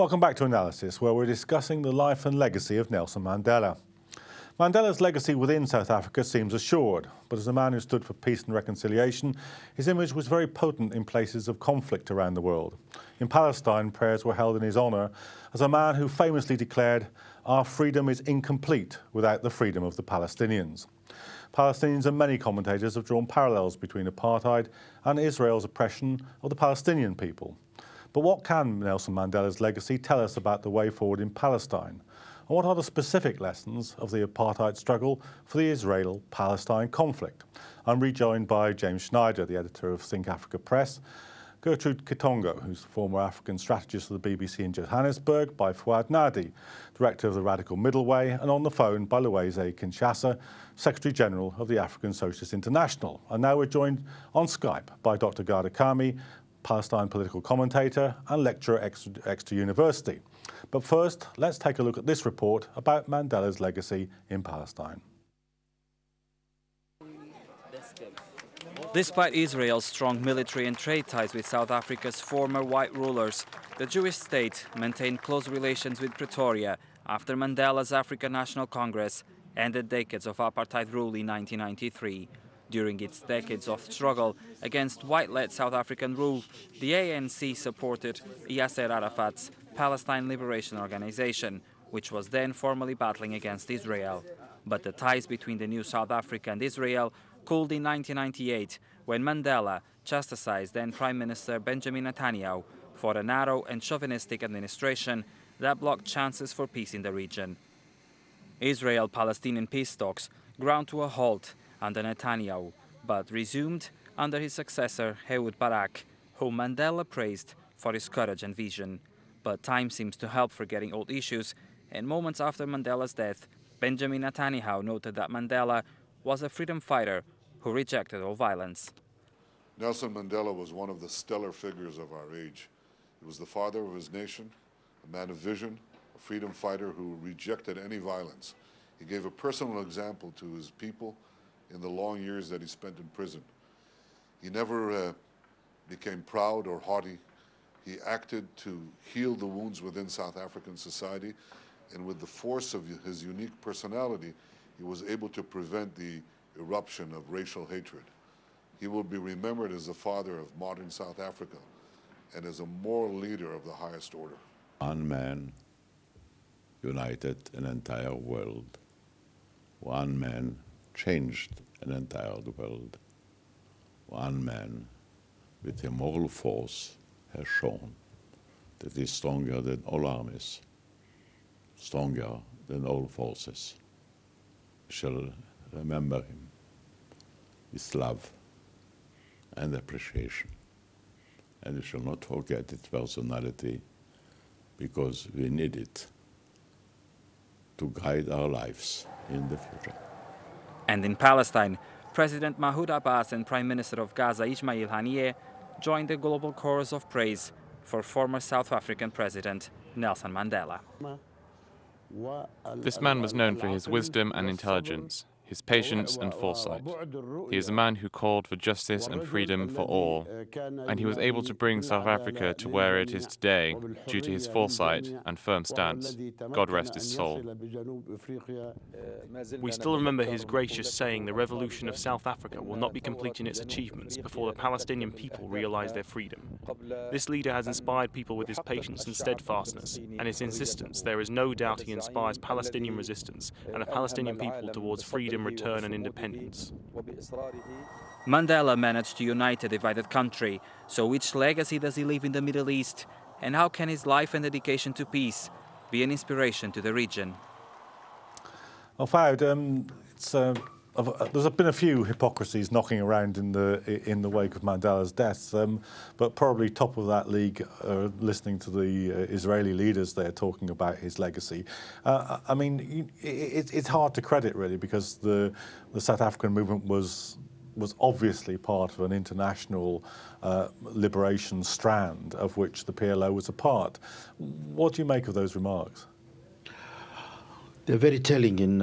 Welcome back to Analysis, where we're discussing the life and legacy of Nelson Mandela. Mandela's legacy within South Africa seems assured, but as a man who stood for peace and reconciliation, his image was very potent in places of conflict around the world. In Palestine, prayers were held in his honour as a man who famously declared, "Our freedom is incomplete without the freedom of the Palestinians." Palestinians and many commentators have drawn parallels between apartheid and Israel's oppression of the Palestinian people. But what can Nelson Mandela's legacy tell us about the way forward in Palestine? And what are the specific lessons of the apartheid struggle for the Israel-Palestine conflict? I'm rejoined by James Schneider, the editor of AfricaPress, Gertrude Kitongo, who's the former African strategist of the BBC in Johannesburg, by Fuad Nadi, director of the Radical Middleway, and on the phone by Luwezi Kinshasa, Secretary General of the African Socialist International. And now we're joined on Skype by Dr Gharda Karmi, Palestine political commentator and lecturer at Exeter University. But first, let's take a look at this report about Mandela's legacy in Palestine. Despite Israel's strong military and trade ties with South Africa's former white rulers, the Jewish state maintained close relations with Pretoria after Mandela's African National Congress ended decades of apartheid rule in 1993. During its decades of struggle against white-led South African rule, the ANC supported Yasser Arafat's Palestine Liberation Organization, which was then formally battling against Israel. But the ties between the new South Africa and Israel cooled in 1998 when Mandela chastised then Prime Minister Benjamin Netanyahu for a narrow and chauvinistic administration that blocked chances for peace in the region. Israel-Palestinian peace talks ground to a halt under Netanyahu, but resumed under his successor Ehud Barak, whom Mandela praised for his courage and vision. But time seems to help forgetting old issues, and moments after Mandela's death, Benjamin Netanyahu noted that Mandela was a freedom fighter who rejected all violence. Nelson Mandela was one of the stellar figures of our age. He was the father of his nation, a man of vision, a freedom fighter who rejected any violence. He gave a personal example to his people in the long years that he spent in prison. He never became proud or haughty. He acted to heal the wounds within South African society, and with the force of his unique personality, he was able to prevent the eruption of racial hatred. He will be remembered as the father of modern South Africa and as a moral leader of the highest order. One man united an entire world. One man changed an entire world. One man with a moral force has shown that he is stronger than all armies, stronger than all forces. We shall remember him with love and appreciation. And we shall not forget its personality, because we need it to guide our lives in the future. And in Palestine, President Mahmoud Abbas and Prime Minister of Gaza Ismail Haniyeh joined the global chorus of praise for former South African President Nelson Mandela. This man was known for his wisdom and intelligence, his patience and foresight. He is a man who called for justice and freedom for all, and he was able to bring South Africa to where it is today due to his foresight and firm stance. God rest his soul. We still remember his gracious saying, "The revolution of South Africa will not be complete in its achievements before the Palestinian people realize their freedom." This leader has inspired people with his patience and steadfastness, and his insistence. There is no doubt he inspires Palestinian resistance and the Palestinian people towards freedom, return and independence. Mandela managed to unite a divided country, so which legacy does he leave in the Middle East, and how can his life and dedication to peace be an inspiration to the region? Well, Fuad, there's been a few hypocrisies knocking around in the wake of Mandela's death, but probably top of that league, listening to the Israeli leaders there talking about his legacy. I mean, it's hard to credit really, because the South African movement was obviously part of an international liberation strand of which the PLO was a part. What do you make of those remarks? They're very telling in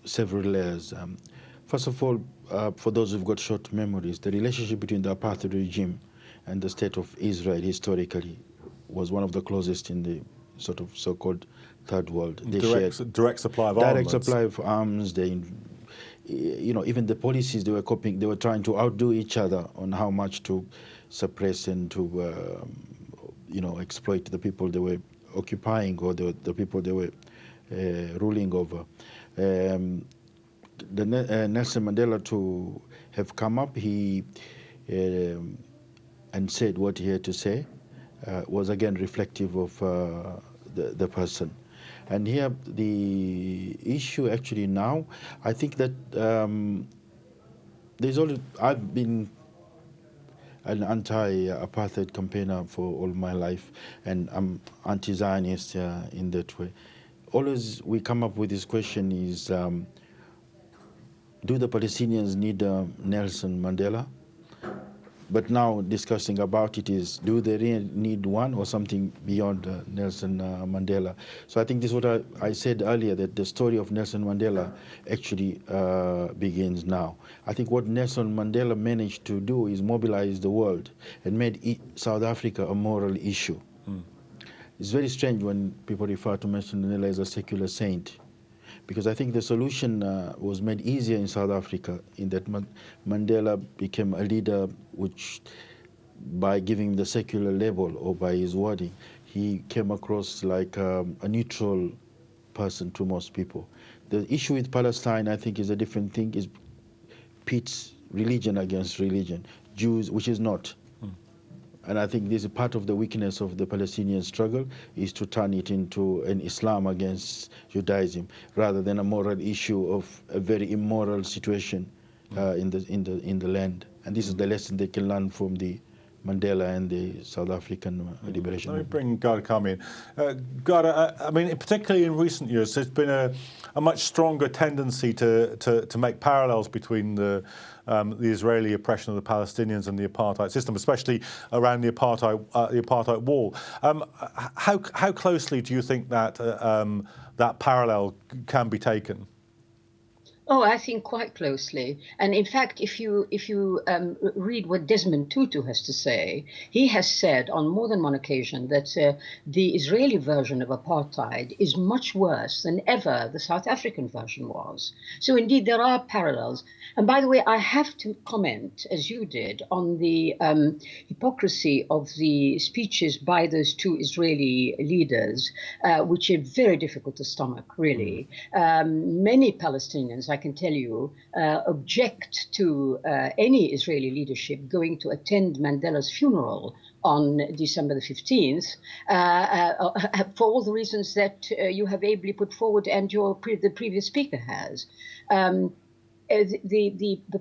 several layers. First of all, for those who've got short memories, the relationship between the apartheid regime and the state of Israel historically was one of the closest in the sort of so-called third world. They direct supply of arms. Direct supply of arms. They, even the policies they were copying, they were trying to outdo each other on how much to suppress and to, exploit the people they were occupying or the people they were ruling over. Nelson Mandela to have come up, he and said what he had to say was again reflective of the person. And here the issue actually now, I think that I've been an anti-apartheid campaigner for all my life, and I'm anti-Zionist in that way. Always we come up with this question is, do the Palestinians need Nelson Mandela? But now discussing about it is, do they really need one or something beyond Nelson Mandela? So I think this is what I said earlier, that the story of Nelson Mandela actually begins now. I think what Nelson Mandela managed to do is mobilize the world and made South Africa a moral issue. It's very strange when people refer to Nelson Mandela as a secular saint, because I think the solution was made easier in South Africa in that Mandela became a leader which, by giving the secular label or by his wording, he came across like a neutral person to most people. The issue with Palestine, I think, is a different thing, is pits religion against religion, Jews, which is not. And I think this is part of the weakness of the Palestinian struggle, is to turn it into an Islam against Judaism, rather than a moral issue of a very immoral situation in the land. And this is the lesson they can learn from the Mandela and the South African liberation. Let me bring Gharda Karmi in. Gharda, I mean, particularly in recent years, there's been a much stronger tendency to make parallels between the Israeli oppression of the Palestinians and the apartheid system, especially around the apartheid wall. How closely do you think that that parallel can be taken? Oh, I think quite closely. And in fact, if you read what Desmond Tutu has to say, he has said on more than one occasion that the Israeli version of apartheid is much worse than ever the South African version was. So indeed, there are parallels. And by the way, I have to comment, as you did, on the hypocrisy of the speeches by those two Israeli leaders, which are very difficult to stomach, really. Many Palestinians, I can tell you, object to any Israeli leadership going to attend Mandela's funeral on December the 15th, for all the reasons that you have ably put forward and the previous speaker has. The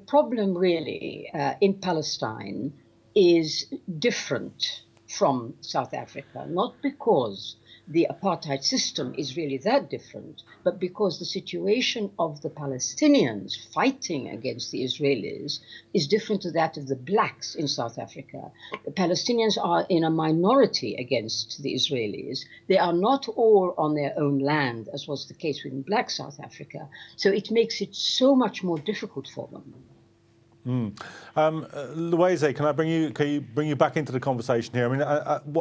problem really in Palestine is different from South Africa, not because the apartheid system is really that different, but because the situation of the Palestinians fighting against the Israelis is different to that of the blacks in South Africa. The Palestinians are in a minority against the Israelis. They are not all on their own land, as was the case with black South Africa. So it makes it so much more difficult for them. Luwezi, can you bring you back into the conversation here? I mean,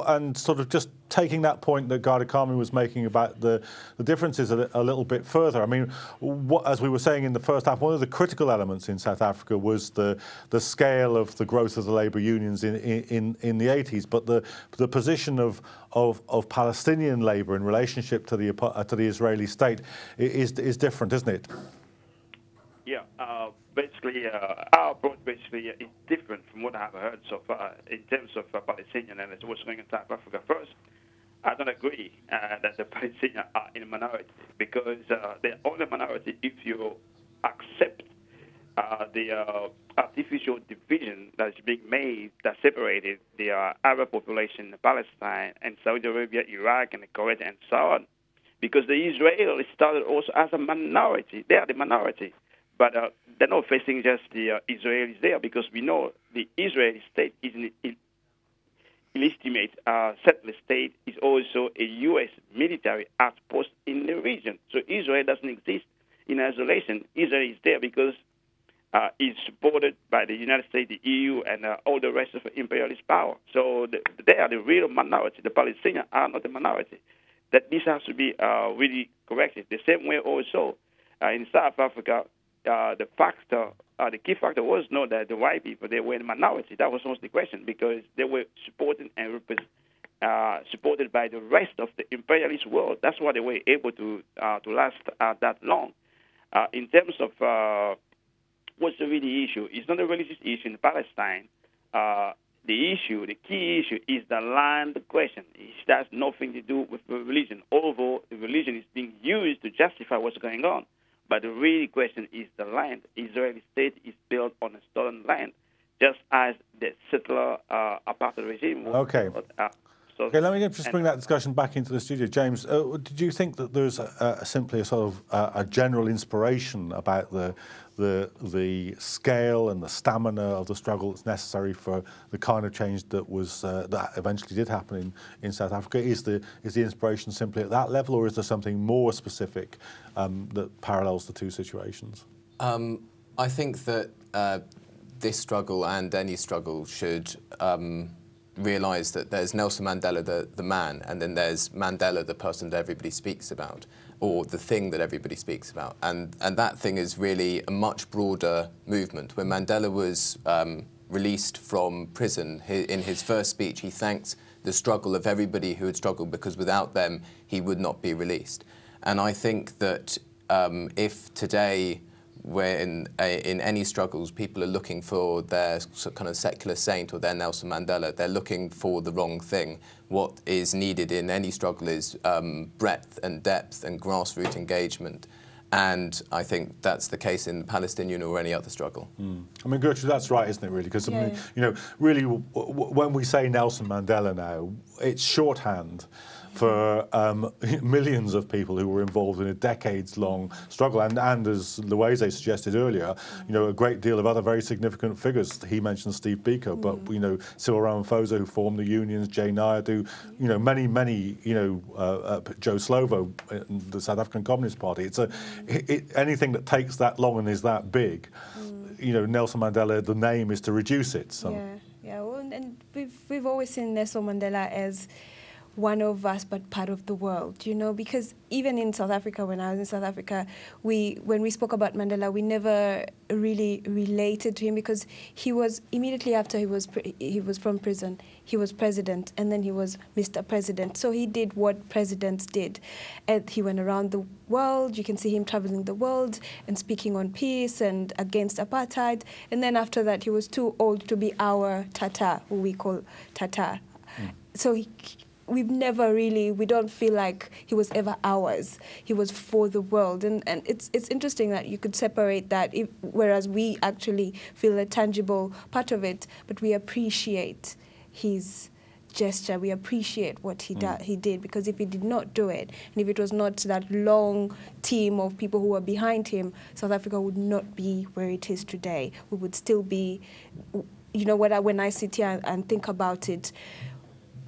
and sort of just taking that point that Gharda Karmi was making about the differences a little bit further. I mean, as we were saying in the first half, one of the critical elements in South Africa was the scale of the growth of the labour unions in the 80s, but the position of Palestinian labour in relationship to the Israeli state is different, isn't it? Yeah. Basically, our approach basically is different from what I have heard so far in terms of Palestinian and what's going on in South Africa. First, I don't agree that the Palestinians are in a minority, because they're only a minority if you accept the artificial division that is being made that separated the Arab population in Palestine and Saudi Arabia, Iraq, and Kuwait, and so on. Because the Israelis started also as a minority. They are the minority. But they're not facing just the Israelis there, because we know the Israeli state is an illegitimate settler state, is also a U.S. military outpost in the region. So Israel doesn't exist in isolation. Israel is there because it's supported by the United States, the EU, and all the rest of the imperialist power. So they are the real minority. The Palestinians are not the minority. that this has to be really corrected. The same way also in South Africa, the key factor was not that the white people, they were in minority. That was not the question, because they were supported and supported by the rest of the imperialist world. That's why they were able to last that long. In terms of what's the really issue, it's not a religious issue in Palestine. The key issue is the land question. It has nothing to do with religion, although the religion is being used to justify what's going on. But the real question is the land. Israeli state is built on a stolen land, just as the settler apartheid regime was. Okay. Okay, let me just bring that discussion back into the studio. James, did you think that there's simply a sort of a general inspiration about the scale and the stamina of the struggle that's necessary for the kind of change that was that eventually did happen in South Africa? Is the inspiration simply at that level, or is there something more specific that parallels the two situations? I think that this struggle and any struggle should realise that there's Nelson Mandela, the man, and then there's Mandela, the person that everybody speaks about, or the thing that everybody speaks about. And that thing is really a much broader movement. When Mandela was released from prison, in his first speech, he thanked the struggle of everybody who had struggled, because without them, he would not be released. And I think that if today, when in any struggles, people are looking for their kind of secular saint or their Nelson Mandela, they're looking for the wrong thing. What is needed in any struggle is breadth and depth and grassroots engagement. And I think that's the case in Palestinian or any other struggle. I mean, Gertrude, that's right, isn't it, really? Because, I mean, you know, really, when we say Nelson Mandela now, it's shorthand for millions of people who were involved in a decades-long struggle, and as Luwezi suggested earlier, you know, a great deal of other very significant figures. He mentioned Steve Biko, but you know, Cyril Ramaphosa, who formed the unions, Jay Naidu, you know, many, you know, Joe Slovo, the South African Communist Party. It's anything that takes that long and is that big. You know, Nelson Mandela, the name is to reduce it. Yeah. Well, and we've always seen Nelson Mandela as one of us, but part of the world, you know, because even in South Africa, when I was in South Africa, when we spoke about Mandela, we never really related to him, because he was, immediately after he was from prison, he was president, and then he was Mr. President. So he did what presidents did. And he went around the world. You can see him traveling the world and speaking on peace and against apartheid. And then after that, he was too old to be our Tata, who we call Tata. So we've never really, we don't feel like he was ever ours. He was for the world. And it's interesting that you could separate that, whereas we actually feel a tangible part of it, but we appreciate his gesture. We appreciate what he did, because if he did not do it, and if it was not that long team of people who were behind him, South Africa would not be where it is today. We would still be, you know, when I sit here and think about it,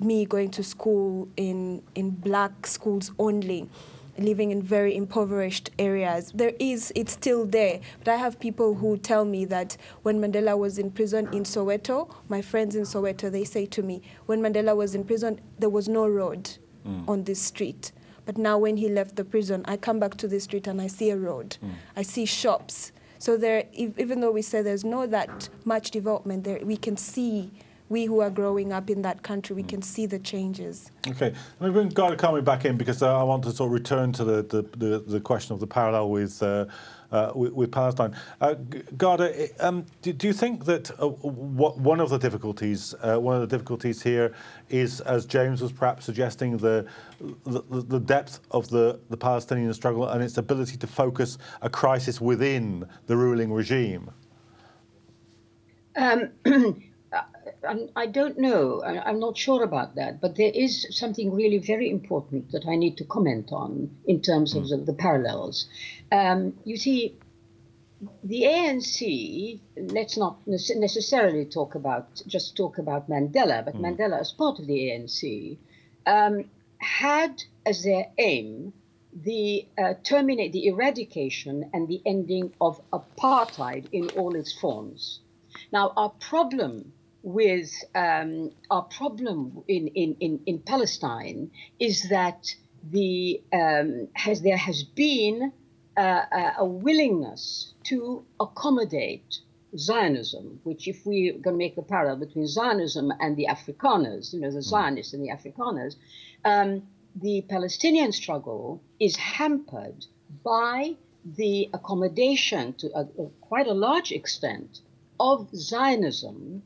me going to school in black schools only, living in very impoverished areas. It's still there. But I have people who tell me that when Mandela was in prison in Soweto, my friends in Soweto, they say to me, when Mandela was in prison, there was no road on this street. But now when he left the prison, I come back to the street and I see a road. I see shops. So there, even though we say there's not that much development there, we can see, we who are growing up in that country, we can see the changes. Okay, let me bring Gharda Karmi back in, because I want to sort of return to the question of the parallel with Palestine. Gharda, do you think that one of the difficulties here is, as James was perhaps suggesting, the depth of the Palestinian struggle and its ability to focus a crisis within the ruling regime? I don't know. I'm not sure about that. But there is something really very important that I need to comment on in terms of the parallels. You see, the ANC, let's not necessarily talk about Mandela, but Mandela as part of the ANC, had as their aim the eradication and the ending of apartheid in all its forms. Now, our problem in Palestine is that there has been a willingness to accommodate Zionism, which, if we're going to make the parallel between Zionism and the Afrikaners, the Zionists and the Afrikaners, the Palestinian struggle is hampered by the accommodation to quite a large extent of Zionism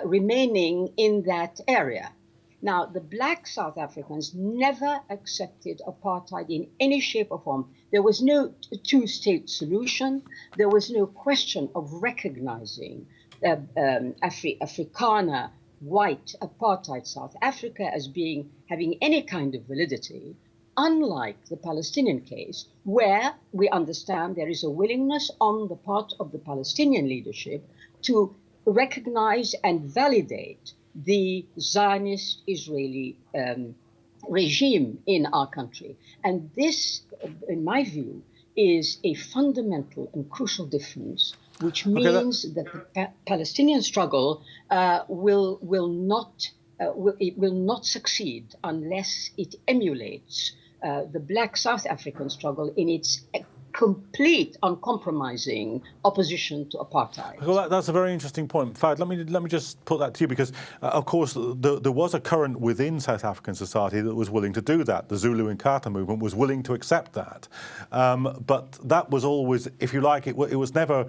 remaining in that area. Now, the black South Africans never accepted apartheid in any shape or form. There was no two-state solution. There was no question of recognizing Afrikaner white apartheid South Africa as having any kind of validity, unlike the Palestinian case, where we understand there is a willingness on the part of the Palestinian leadership to recognize and validate the Zionist Israeli regime in our country. And this, in my view, is a fundamental and crucial difference, which means that the Palestinian struggle will not succeed unless it emulates the black South African struggle in its complete, uncompromising opposition to apartheid. Well, that's a very interesting point. Fuad, let me just put that to you, because, of course, there was a current within South African society that was willing to do that. The Zulu Inkatha movement was willing to accept that. But that was always, if you like, it was never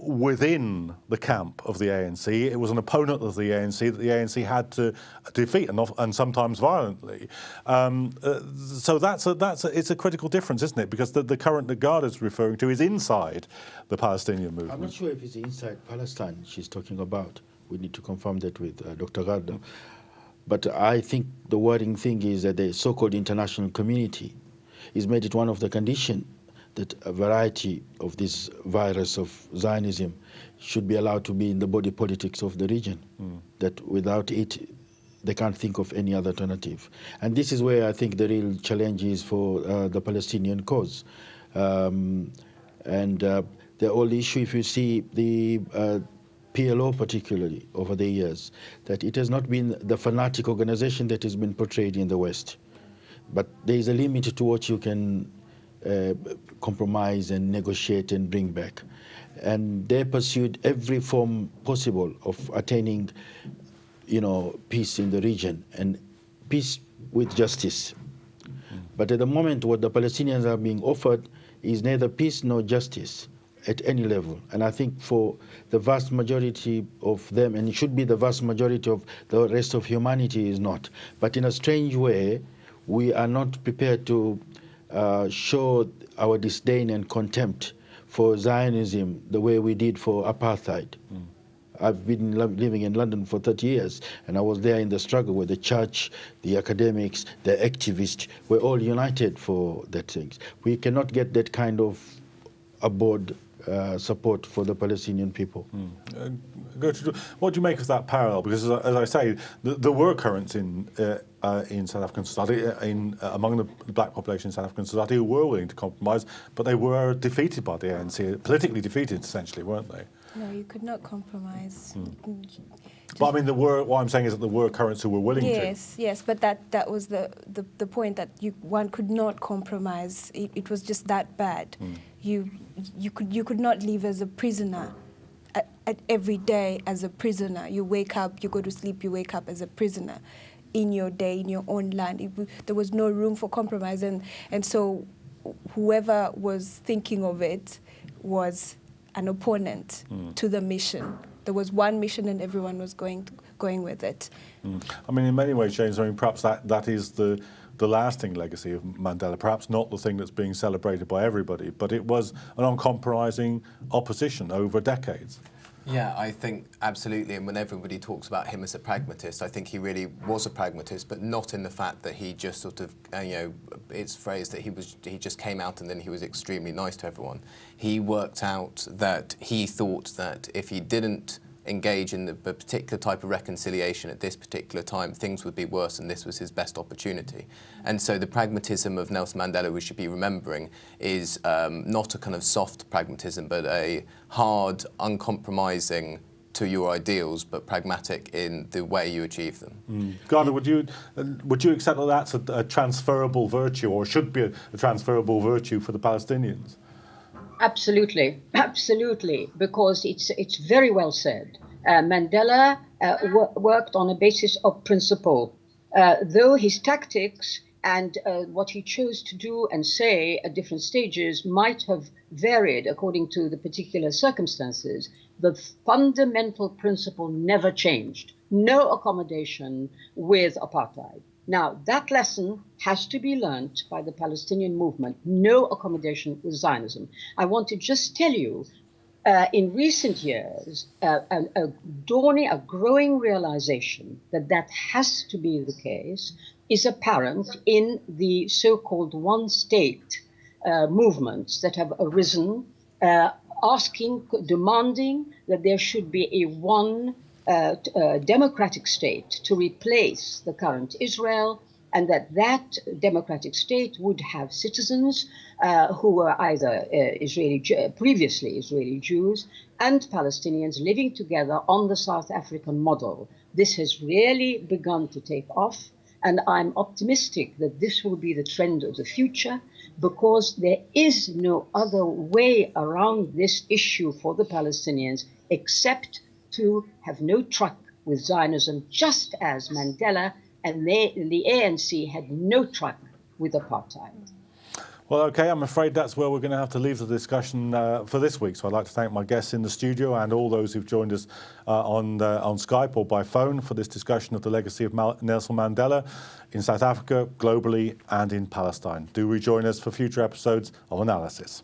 within the camp of the ANC. It was an opponent of the ANC that the ANC had to defeat, and sometimes violently. So it's a critical difference, isn't it? Because the current that Gharda's referring to is inside the Palestinian movement. I'm not sure if it's inside Palestine she's talking about. We need to confirm that with Dr. Gharda. But I think the worrying thing is that the so-called international community has made it one of the conditions that a variety of this virus of Zionism should be allowed to be in the body politics of the region, that without it, they can't think of any other alternative. And this is where I think the real challenge is for the Palestinian cause. And the whole issue, if you see the PLO particularly over the years, that it has not been the fanatic organization that has been portrayed in the West. But there is a limit to what you can compromise and negotiate and bring back. And they pursued every form possible of attaining, peace in the region and peace with justice. But at the moment, what the Palestinians are being offered is neither peace nor justice at any level. And I think for the vast majority of them, and it should be the vast majority of the rest of humanity, is not. But in a strange way, we are not prepared to show our disdain and contempt for Zionism the way we did for apartheid. I've been living in London for 30 years, and I was there in the struggle where the church, the academics, the activists were all united for that things. We cannot get that kind of aboard support for the Palestinian people. Gertrude, what do you make of that parallel? Because, as I say, there were currents in South African society, among the black population in South African society, who were willing to compromise, but they were defeated by the ANC, politically defeated, essentially, weren't they? No, you could not compromise. But I mean, what I'm saying is that there were currents who were willing to. Yes, but that was the point, that one could not compromise. It was just that bad. You could not live as a prisoner at every day as a prisoner. You wake up, you go to sleep, you wake up as a prisoner in your day, in your own land. There was no room for compromise, and so whoever was thinking of it was an opponent to the mission. There was one mission and everyone was going with it. I mean, in many ways, James, perhaps that is the lasting legacy of Mandela, perhaps not the thing that's being celebrated by everybody, but it was an uncompromising opposition over decades. Yeah, I think absolutely, and when everybody talks about him as a pragmatist, I think he really was a pragmatist, but not in the fact that he just sort of, it's phrased that he just came out and then he was extremely nice to everyone. He worked out that he thought that if he didn't engage in the particular type of reconciliation at this particular time, things would be worse, and this was his best opportunity. And so the pragmatism of Nelson Mandela we should be remembering is not a kind of soft pragmatism, but a hard, uncompromising to your ideals, but pragmatic in the way you achieve them. Gharda, would you accept that that's a transferable virtue, or should be a transferable virtue for the Palestinians? Absolutely, absolutely, because it's very well said. Mandela worked on a basis of principle, though his tactics and what he chose to do and say at different stages might have varied according to the particular circumstances. The fundamental principle never changed. No accommodation with apartheid. Now, that lesson has to be learnt by the Palestinian movement. No accommodation with Zionism. I want to just tell you, in recent years, a growing realization that that has to be the case is apparent in the so-called one-state movements that have arisen, demanding that there should be a one democratic state to replace the current Israel, and that democratic state would have citizens who were either previously Israeli Jews and Palestinians living together on the South African model. This has really begun to take off, and I'm optimistic that this will be the trend of the future, because there is no other way around this issue for the Palestinians except to have no truck with Zionism, just as Mandela and the ANC had no truck with apartheid. Well, okay, I'm afraid that's where we're going to have to leave the discussion for this week. So I'd like to thank my guests in the studio and all those who've joined us on Skype or by phone for this discussion of the legacy of Nelson Mandela in South Africa, globally, and in Palestine. Do rejoin us for future episodes of Analysis.